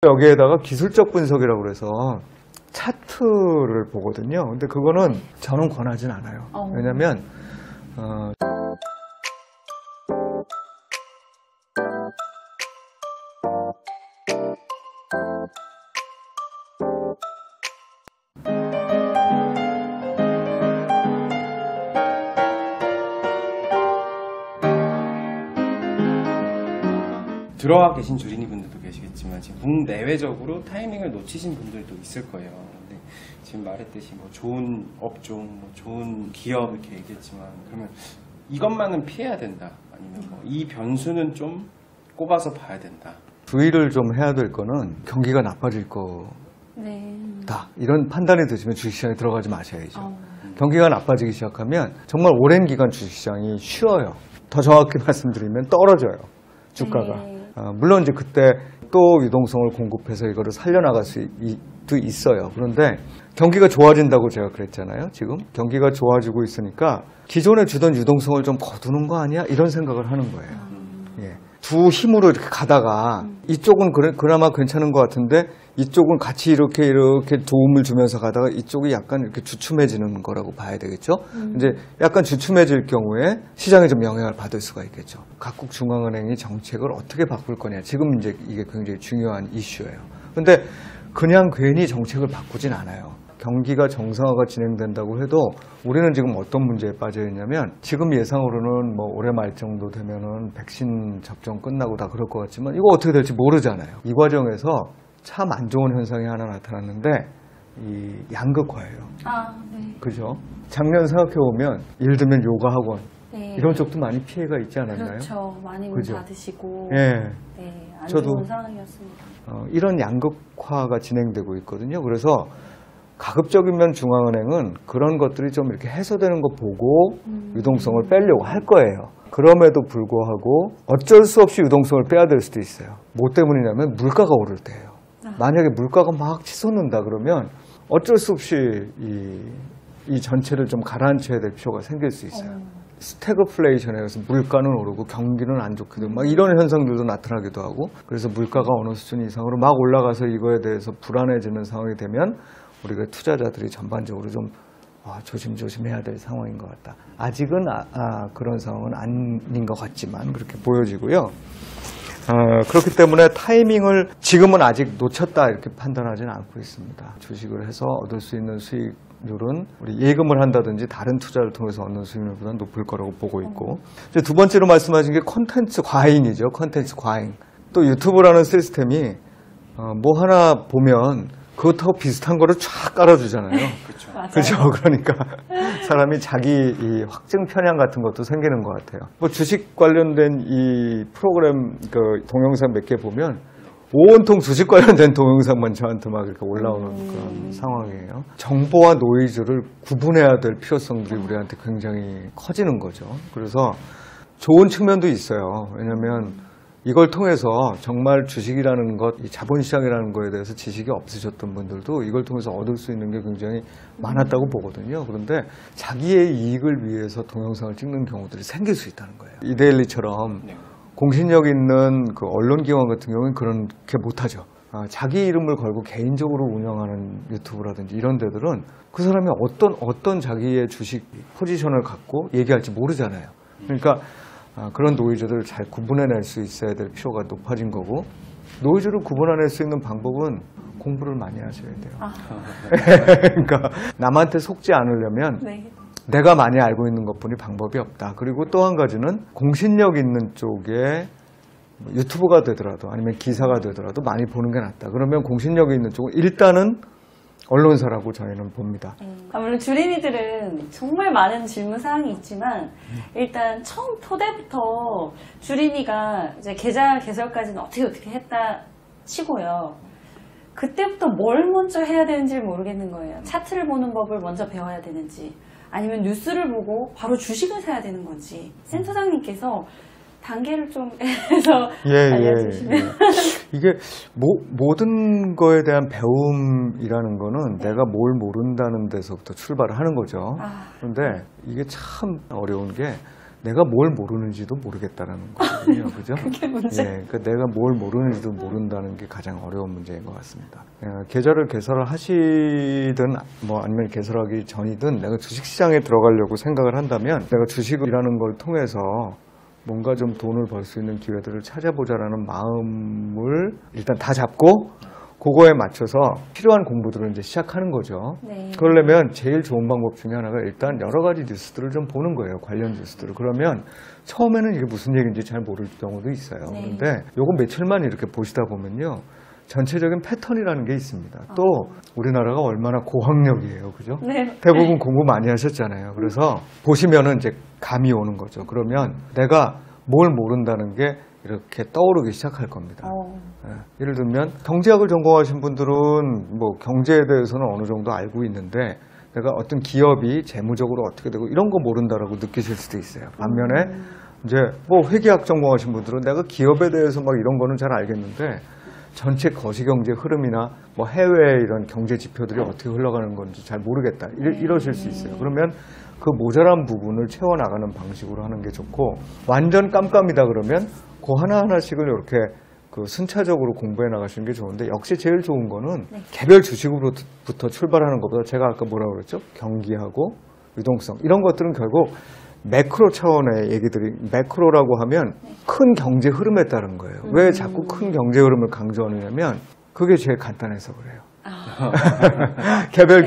여기에다가 기술적 분석이라고 그래서 차트를 보거든요. 근데 그거는 저는 권하진 않아요. 왜냐면 들어와 계신 주린이 분들도 계시겠지만 지금 국내외적으로 타이밍을 놓치신 분들도 있을 거예요. 근데 지금 말했듯이 뭐 좋은 업종, 뭐 좋은 기업 이렇게 얘기했지만 그러면 이것만은 피해야 된다. 아니면 뭐 이 변수는 좀 꼽아서 봐야 된다. 주의를 좀 해야 될 거는 경기가 나빠질 거다. 이런 판단이 드시면 주식시장에 들어가지 마셔야죠. 경기가 나빠지기 시작하면 정말 오랜 기간 주식시장이 쉬어요. 더 정확히 말씀드리면 떨어져요. 주가가. 물론 이제 그때 또 유동성을 공급해서 이거를 살려나갈 수도 있어요. 그런데 경기가 좋아진다고 제가 그랬잖아요. 지금 경기가 좋아지고 있으니까 기존에 주던 유동성을 좀 거두는 거 아니야? 이런 생각을 하는 거예요. 예. 두 힘으로 이렇게 가다가 이쪽은 그나마 괜찮은 것 같은데 이쪽은 같이 이렇게 도움을 주면서 가다가 이쪽이 약간 이렇게 주춤해지는 거라고 봐야 되겠죠. 이제 약간 주춤해질 경우에 시장에 좀 영향을 받을 수가 있겠죠. 각국 중앙은행이 정책을 어떻게 바꿀 거냐. 지금 이제 이게 굉장히 중요한 이슈예요. 근데 그냥 괜히 정책을 바꾸진 않아요. 경기가 정상화가 진행된다고 해도 우리는 지금 어떤 문제에 빠져 있냐면 지금 예상으로는 뭐 올해 말 정도 되면은 백신 접종 끝나고 다 그럴 것 같지만 이거 어떻게 될지 모르잖아요. 이 과정에서 참 안 좋은 현상이 하나 나타났는데 이 양극화예요. 네. 그죠? 작년 생각해 보면 예를 들면 요가 학원 이런 쪽도 많이 피해가 있지 않았나요? 그렇죠. 많이 문 그죠? 닫으시고 예. 안 저도 좋은 상황이었습니다. 이런 양극화가 진행되고 있거든요. 그래서 가급적이면 중앙은행은 그런 것들이 좀 이렇게 해소되는 거 보고 유동성을 빼려고 할 거예요. 그럼에도 불구하고 어쩔 수 없이 유동성을 빼야 될 수도 있어요. 뭐 때문이냐면 물가가 오를 때예요. 만약에 물가가 막 치솟는다 그러면 어쩔 수 없이 이 전체를 좀 가라앉혀야 될 필요가 생길 수 있어요. 스태그플레이션에 의해서 물가는 오르고 경기는 안 좋게 되고 막 이런 현상들도 나타나기도 하고 그래서 물가가 어느 수준 이상으로 막 올라가서 이거에 대해서 불안해지는 상황이 되면 우리가 투자자들이 전반적으로 좀 조심조심해야 될 상황인 것 같다. 아직은 그런 상황은 아닌 것 같지만 그렇게 보여지고요. 그렇기 때문에 타이밍을 지금은 아직 놓쳤다 이렇게 판단하지는 않고 있습니다. 주식을 해서 얻을 수 있는 수익률은 우리 예금을 한다든지 다른 투자를 통해서 얻는 수익률보다 높을 거라고 보고 있고 이제 두 번째로 말씀하신 게 콘텐츠 과잉이죠. 콘텐츠 과잉. 또 유튜브라는 시스템이 뭐 하나 보면 그것하고 비슷한 거를 쫙 깔아주잖아요. 그렇죠. 그러니까 사람이 자기 이 확증 편향 같은 것도 생기는 것 같아요. 뭐 주식 관련된 이 프로그램 그 동영상 몇 개 보면 온통 주식 관련된 동영상만 저한테 막 이렇게 올라오는 그런 상황이에요. 정보와 노이즈를 구분해야 될 필요성들이 우리한테 굉장히 커지는 거죠. 그래서 좋은 측면도 있어요. 왜냐하면 이걸 통해서 정말 주식이라는 것, 이 자본시장이라는 거에 대해서 지식이 없으셨던 분들도 이걸 통해서 얻을 수 있는 게 굉장히 많았다고 보거든요. 그런데 자기의 이익을 위해서 동영상을 찍는 경우들이 생길 수 있다는 거예요. 이데일리처럼 공신력 있는 그 언론기관 같은 경우는 그렇게 못하죠. 자기 이름을 걸고 개인적으로 운영하는 유튜브라든지 이런 데들은 그 사람이 어떤 자기의 주식 포지션을 갖고 얘기할지 모르잖아요. 그러니까 그런 노이즈들을 잘 구분해낼 수 있어야 될 필요가 높아진 거고 노이즈를 구분해낼 수 있는 방법은 공부를 많이 하셔야 돼요. 그러니까 남한테 속지 않으려면 내가 많이 알고 있는 것뿐이 방법이 없다. 그리고 또 한 가지는 공신력 있는 쪽에 유튜브가 되더라도 아니면 기사가 되더라도 많이 보는 게 낫다. 그러면 공신력이 있는 쪽은 일단은 언론사라고 저희는 봅니다. 물론 주린이들은 정말 많은 질문 사항이 있지만 일단 처음 토대부터 주린이가 이제 계좌 개설까지는 어떻게 했다 치고요. 그때부터 뭘 먼저 해야 되는지 모르겠는 거예요. 차트를 보는 법을 먼저 배워야 되는지 아니면 뉴스를 보고 바로 주식을 사야 되는 건지 센터장님께서 단계를 좀 해서 알려주시면. 이게 모든 거에 대한 배움이라는 거는 내가 뭘 모른다는 데서부터 출발을 하는 거죠. 그런데 이게 참 어려운 게 내가 뭘 모르는지도 모르겠다라는 거거든요. 그죠? 그게 문제. 예, 그 내가 뭘 모르는지도 모른다는 게 가장 어려운 문제인 것 같습니다. 계좌를 개설을 하시든 뭐 아니면 개설하기 전이든 내가 주식시장에 들어가려고 생각을 한다면 내가 주식이라는 걸 통해서 뭔가 좀 돈을 벌 수 있는 기회들을 찾아보자라는 마음을 일단 다 잡고 그거에 맞춰서 필요한 공부들을 이제 시작하는 거죠. 네. 그러려면 제일 좋은 방법 중에 하나가 일단 여러 가지 뉴스들을 좀 보는 거예요. 관련 뉴스들을. 그러면 처음에는 이게 무슨 얘기인지 잘 모를 경우도 있어요. 네. 그런데 요거 며칠만 이렇게 보시다 보면요. 전체적인 패턴이라는 게 있습니다. 또 우리나라가 얼마나 고학력이에요. 그죠? 네. 대부분 공부 많이 하셨잖아요. 그래서 보시면은 이제 감이 오는 거죠. 그러면 내가 뭘 모른다는 게 이렇게 떠오르기 시작할 겁니다. 예, 예를 들면 경제학을 전공하신 분들은 뭐 경제에 대해서는 어느 정도 알고 있는데 내가 어떤 기업이 재무적으로 어떻게 되고 이런 거 모른다라고 느끼실 수도 있어요. 반면에 이제 뭐 회계학 전공하신 분들은 내가 기업에 대해서 막 이런 거는 잘 알겠는데 전체 거시경제 흐름이나 뭐 해외 이런 경제 지표들이 어떻게 흘러가는 건지 잘 모르겠다 이러실 수 있어요. 그러면 그 모자란 부분을 채워나가는 방식으로 하는 게 좋고 완전 깜깜이다 그러면 그 하나하나씩을 이렇게 그 순차적으로 공부해 나가시는 게 좋은데 역시 제일 좋은 거는 개별 주식으로부터 출발하는 것보다 제가 아까 뭐라고 그랬죠? 경기하고 유동성 이런 것들은 결국 매크로 차원의 얘기들이 매크로라고 하면 큰 경제 흐름에 따른 거예요. 왜 자꾸 큰 경제 흐름을 강조하느냐면 그게 제일 간단해서 그래요. 개별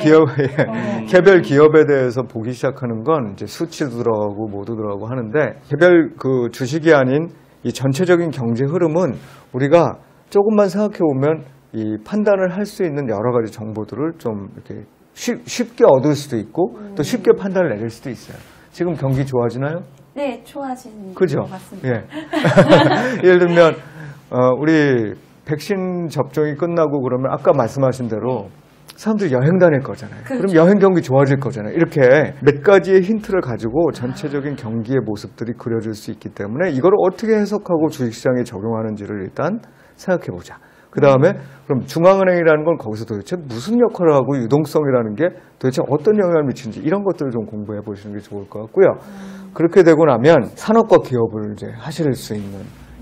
개별 기업에 대해서 보기 시작하는 건 이제 수치도 들어가고 모두 들어가고 하는데 개별 그 주식이 아닌 이 전체적인 경제 흐름은 우리가 조금만 생각해 보면 이 판단을 할 수 있는 여러 가지 정보들을 좀 이렇게 쉽게 얻을 수도 있고 또 쉽게 판단을 내릴 수도 있어요. 지금 경기 좋아지나요? 네, 좋아지는 그죠? 것 같습니다. 예. 예를 들면 우리 백신 접종이 끝나고 그러면 아까 말씀하신 대로 사람들이 여행 다닐 거잖아요. 그렇죠. 그럼 여행 경기 좋아질 거잖아요. 이렇게 몇 가지의 힌트를 가지고 전체적인 경기의 모습들이 그려질 수 있기 때문에 이걸 어떻게 해석하고 주식시장에 적용하는지를 일단 생각해 보자. 그 다음에 그럼 중앙은행이라는 건 거기서 도대체 무슨 역할을 하고 유동성이라는 게 도대체 어떤 영향을 미치는지 이런 것들을 좀 공부해 보시는 게 좋을 것 같고요. 그렇게 되고 나면 산업과 기업을 이제 하실 수 있는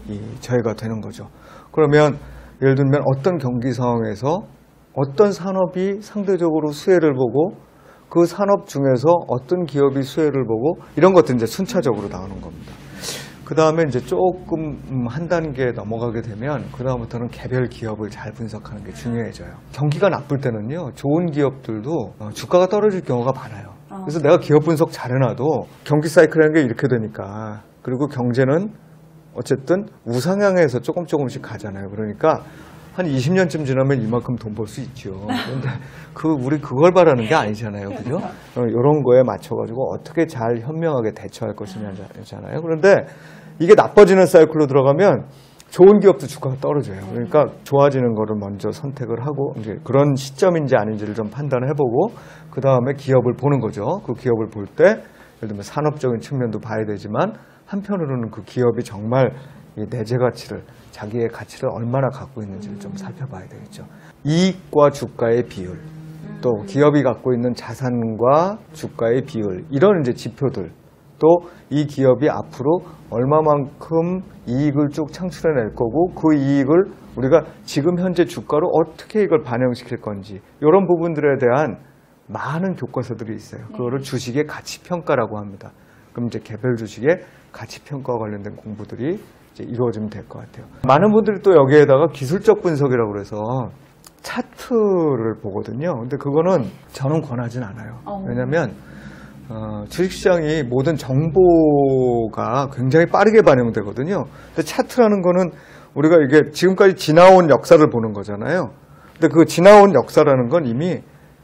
이 저희가 되는 거죠. 그러면 예를 들면 어떤 경기 상황에서 어떤 산업이 상대적으로 수혜를 보고 그 산업 중에서 어떤 기업이 수혜를 보고 이런 것들 이제 순차적으로 나오는 겁니다. 그 다음에 이제 조금 한 단계 넘어가게 되면 그 다음부터는 개별 기업을 잘 분석하는 게 중요해져요. 경기가 나쁠 때는요, 좋은 기업들도 주가가 떨어질 경우가 많아요. 그래서 내가 기업 분석 잘 해놔도 경기 사이클이라는 게 이렇게 되니까 그리고 경제는 어쨌든 우상향해서 조금씩 가잖아요. 그러니까 한 20년쯤 지나면 이만큼 돈 벌 수 있죠. 그런데 우리 그걸 바라는 게 아니잖아요. 그죠? 이런 거에 맞춰가지고 어떻게 잘 현명하게 대처할 것이냐잖아요. 그런데 이게 나빠지는 사이클로 들어가면 좋은 기업도 주가가 떨어져요. 그러니까 좋아지는 거를 먼저 선택을 하고 이제 그런 시점인지 아닌지를 좀 판단해보고 그 다음에 기업을 보는 거죠. 그 기업을 볼 때 예를 들면 산업적인 측면도 봐야 되지만 한편으로는 그 기업이 정말 이 내재 가치를 자기의 가치를 얼마나 갖고 있는지를 좀 살펴봐야 되겠죠. 이익과 주가의 비율, 또 기업이 갖고 있는 자산과 주가의 비율 이런 이제 지표들, 또 이 기업이 앞으로 얼마만큼 이익을 쭉 창출해낼 거고 그 이익을 우리가 지금 현재 주가로 어떻게 이걸 반영시킬 건지 이런 부분들에 대한 많은 교과서들이 있어요. 그거를 주식의 가치평가라고 합니다. 그럼 이제 개별 주식의 가치평가와 관련된 공부들이 이제 이루어지면 될 것 같아요. 많은 분들이 또 여기에다가 기술적 분석이라고 그래서 차트를 보거든요. 근데 그거는 저는 권하진 않아요. 왜냐하면 주식시장이 모든 정보가 굉장히 빠르게 반영되거든요. 근데 차트라는 거는 우리가 이게 지금까지 지나온 역사를 보는 거잖아요. 근데 그 지나온 역사라는 건 이미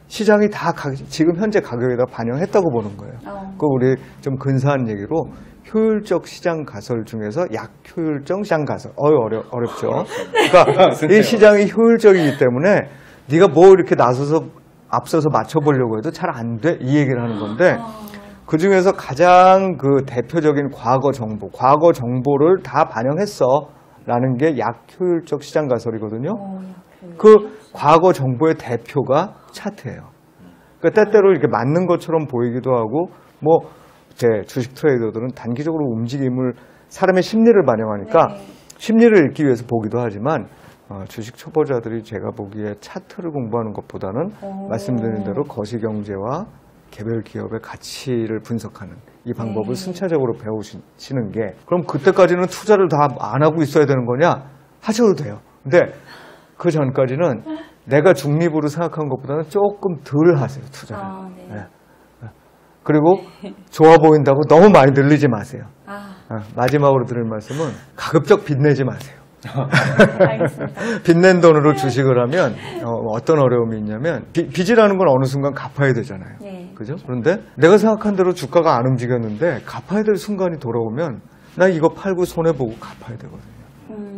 시장이 다 지금 현재 가격에다 반영했다고 보는 거예요. 그 우리 좀 근사한 얘기로 효율적 시장 가설 중에서 약효율적 시장 가설. 어렵죠. 그러니까 이 시장이 효율적이기 때문에 네가 뭐 이렇게 나서서 앞서서 맞춰보려고 해도 잘 안 돼. 이 얘기를 하는 건데 그 중에서 가장 그 대표적인 과거 정보를 다 반영했어. 라는 게 약효율적 시장 가설이거든요. 그 과거 정보의 대표가 차트예요. 그러니까 때때로 이렇게 맞는 것처럼 보이기도 하고 뭐 제 주식 트레이더들은 단기적으로 움직임을 사람의 심리를 반영하니까 네. 심리를 읽기 위해서 보기도 하지만 주식 초보자들이 제가 보기에 차트를 공부하는 것보다는 오. 말씀드린 대로 거시경제와 개별 기업의 가치를 분석하는 이 방법을 네. 순차적으로 배우시는 게 그럼 그때까지는 투자를 다 안 하고 있어야 되는 거냐? 하셔도 돼요. 근데 그 전까지는 내가 중립으로 생각한 것보다는 조금 덜 하세요, 투자를. 네. 네. 그리고 좋아 보인다고 너무 많이 늘리지 마세요. 마지막으로 드릴 말씀은 가급적 빚내지 마세요. 알겠습니다. 빚낸 돈으로 주식을 하면 어떤 어려움이 있냐면 빚이라는 건 어느 순간 갚아야 되잖아요. 네. 그죠? 그런데 내가 생각한 대로 주가가 안 움직였는데 갚아야 될 순간이 돌아오면 나 이거 팔고 손해보고 갚아야 되거든요.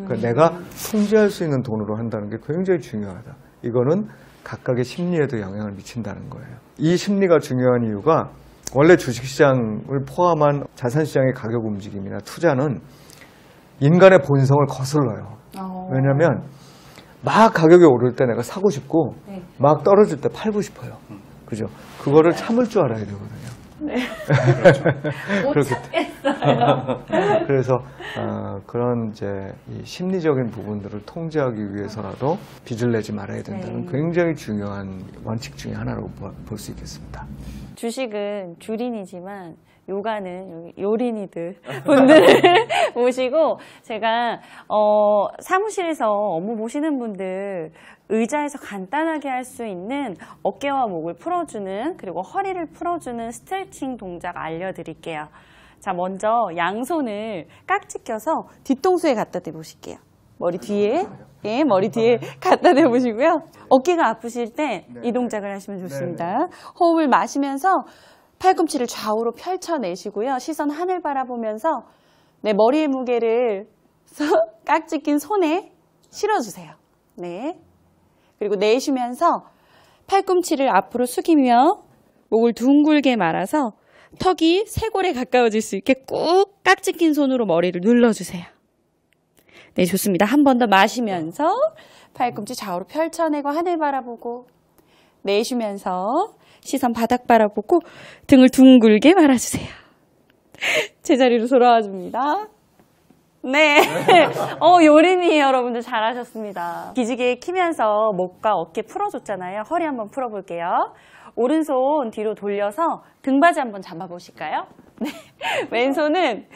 그러니까 내가 통제할 수 있는 돈으로 한다는 게 굉장히 중요하다. 이거는 각각의 심리에도 영향을 미친다는 거예요. 이 심리가 중요한 이유가 원래 주식시장을 포함한 자산시장의 가격 움직임이나 투자는 인간의 본성을 거슬러요. 왜냐하면 막 가격이 오를 때 내가 사고 싶고 네. 막 떨어질 때 팔고 싶어요. 그죠? 그거를 참을 줄 알아야 되거든요. 네. 못 그렇기 참겠어요. 그래서 그런 이제 이 심리적인 부분들을 통제하기 위해서라도 빚을 내지 말아야 된다는 네. 굉장히 중요한 원칙 중에 하나라고 볼 수 있겠습니다. 주식은 주린이지만 요가는 여기 요린이들 분들을 모시고 제가 사무실에서 업무 보시는 분들 의자에서 간단하게 할 수 있는 어깨와 목을 풀어주는 그리고 허리를 풀어주는 스트레칭 동작 알려드릴게요. 자, 먼저 양손을 깍지 껴서 뒤통수에 갖다 대보실게요. 머리 뒤에, 예, 머리 뒤에 갖다 대보시고요. 어깨가 아프실 때 이 동작을 하시면 좋습니다. 호흡을 마시면서 팔꿈치를 좌우로 펼쳐내시고요. 시선 하늘 바라보면서 내 머리의 무게를 깍지 낀 손에 실어주세요. 네. 그리고 내쉬면서 팔꿈치를 앞으로 숙이며 목을 둥글게 말아서 턱이 쇄골에 가까워질 수 있게 꾹 깍지 낀 손으로 머리를 눌러주세요. 네, 좋습니다. 한 번 더 마시면서 팔꿈치 좌우로 펼쳐내고 하늘 바라보고 내쉬면서 시선 바닥 바라보고 등을 둥글게 말아주세요. 제자리로 돌아와 줍니다. 네. 요린이 여러분들 잘하셨습니다. 기지개 키면서 목과 어깨 풀어줬잖아요. 허리 한번 풀어볼게요. 오른손 뒤로 돌려서 등받이 한번 잡아보실까요? 네. 왼손은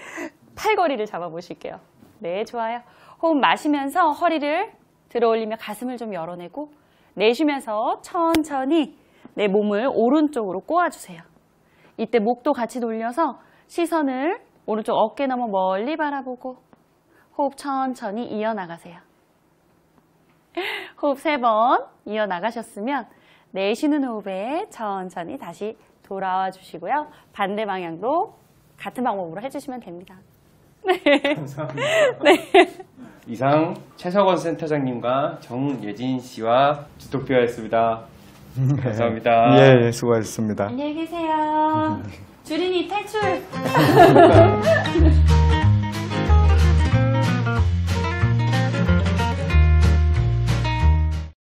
팔걸이를 잡아보실게요. 네, 좋아요. 호흡 마시면서 허리를 들어 올리며 가슴을 좀 열어내고 내쉬면서 천천히 내 몸을 오른쪽으로 꼬아주세요. 이때 목도 같이 돌려서 시선을 오른쪽 어깨 너머 멀리 바라보고 호흡 천천히 이어나가세요. 호흡 3번 이어나가셨으면 내쉬는 호흡에 천천히 다시 돌아와 주시고요. 반대 방향도 같은 방법으로 해주시면 됩니다. 네. 감사합니다. 네. 이상 최석원 센터장님과 정예진 씨와 주토피아였습니다. 감사합니다. 예, 수고하셨습니다. 안녕히 계세요. 주린이 탈출!